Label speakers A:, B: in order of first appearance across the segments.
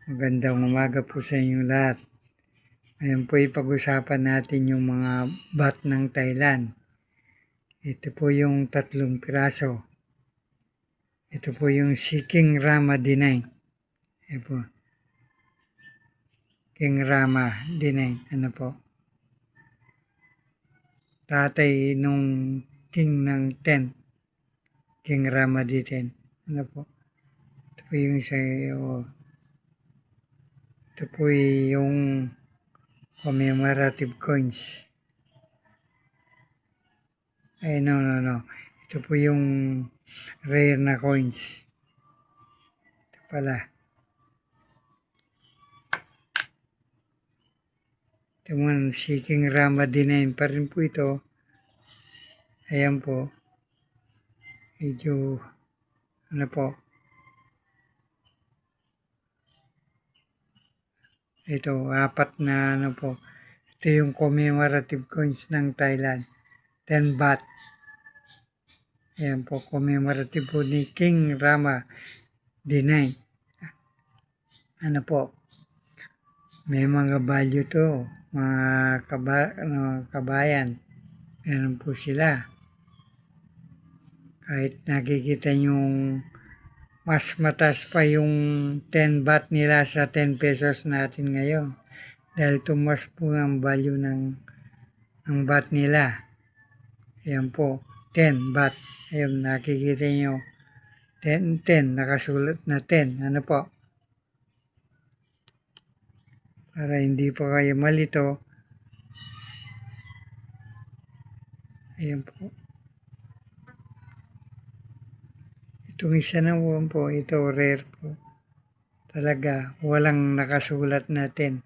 A: Magandang umaga po sa inyo lahat. Ngayon po ipag-usapan natin yung mga bat ng Thailand. Ito po yung 3 piraso. Ito po yung si King Rama D9. Ito po. King Rama D9. Ano po? Tatay nung King ng 10. King Rama D10. Ano po? Ito po yung isa. Ito po yung commemorative coins. No. Ito po yung rare na coins. Ito pala. Ito man, si King Rama D9 pa rin po ito. Ayan po. Medyo, ano po. Ito, 4 na ano po. Ito yung commemorative coins ng Thailand. 10 baht. Ayan po, commemorative po ni King Rama D9. Ano po, may mga value to, mga kabayan. Meron po sila. Kahit nakikita yung mas mataas pa yung 10 baht nila sa 10 pesos natin ngayon. Dahil tumas po ang value ng baht nila. Ayan po, 10 baht. Ayun, nakikita nyo. 10, nakasulat na 10. Ano po? Para hindi po kayo malito. Ayan po. Itong isa naman po, ito rare po. Talaga, walang nakasulat na 10.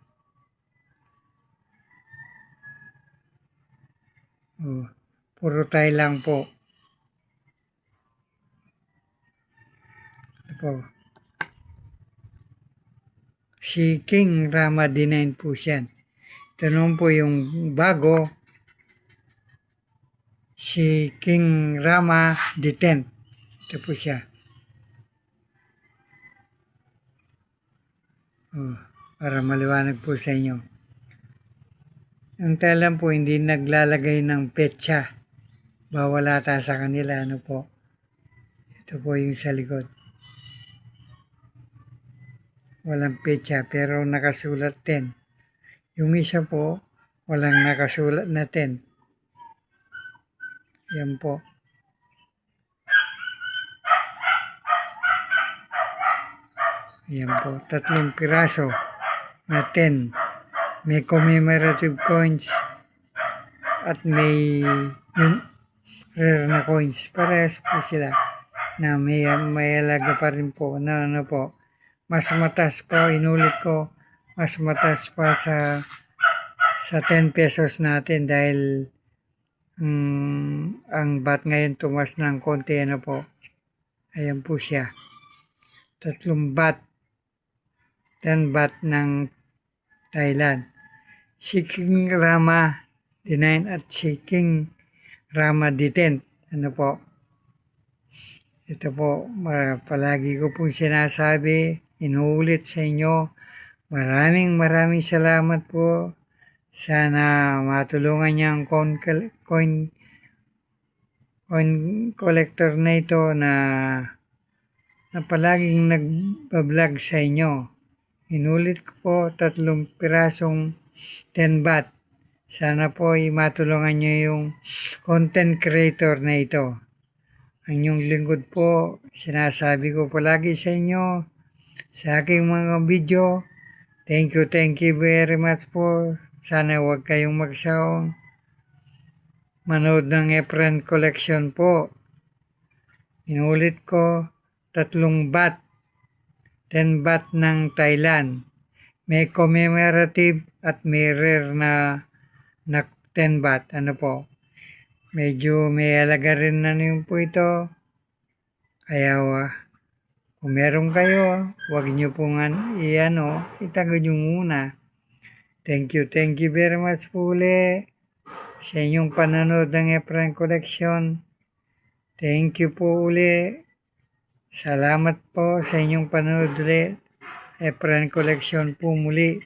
A: Oh, puro Thai lang po. Ito. Si King Rama D9 po siya. Ito naman po yung bago. Si King Rama D10. Ito po siya. Oh, para maliwanag po sa inyo. Ang Thailand po hindi naglalagay ng petsa. Bawal ata sa kanila. Ano po. Ito po yung sa likod. Walang petsa pero nakasulat 10. Yung isa po, walang nakasulat na 10. Yan po. Yan po. 3 piraso na 10. May commemorative coins at may yung rare na coins. Parehas po sila na may alaga pa rin po na ano po. Mas mataas pa, inulit ko, mas mataas pa sa 10 pesos natin dahil ang baht ngayon tumas ng konti. Ano po. Ayan po siya. 3 baht. 10 baht ng Thailand. Si King Rama D9 at si King Rama D10. Ano po? Ito po, palagi ko pong sinasabi, inuulit sa inyo. Maraming salamat po. Sana matulungan niyo ang coin collector na ito na palaging nagbablog sa inyo. Inulit ko po, 3 pirasong 10 baht. Sana po matulungan nyo yung content creator na ito. Ang inyong lingkod po, sinasabi ko palagi sa inyo, sa aking mga video. Thank you very much po. Sana huwag kayong magsawang manood ng Efren Collection po. Inulit ko, 3 baht. 10 baht ng Thailand. May commemorative at may rare na 10 baht. Ano po? Medyo may alaga rin na yun po ito. Kaya kung meron kayo, huwag nyo pong itago nyo muna. Thank you very much po uli sa inyong panonood ng Efren Collection. Thank you po uli. Salamat po sa inyong panonood ulit. Efren Collection po muli.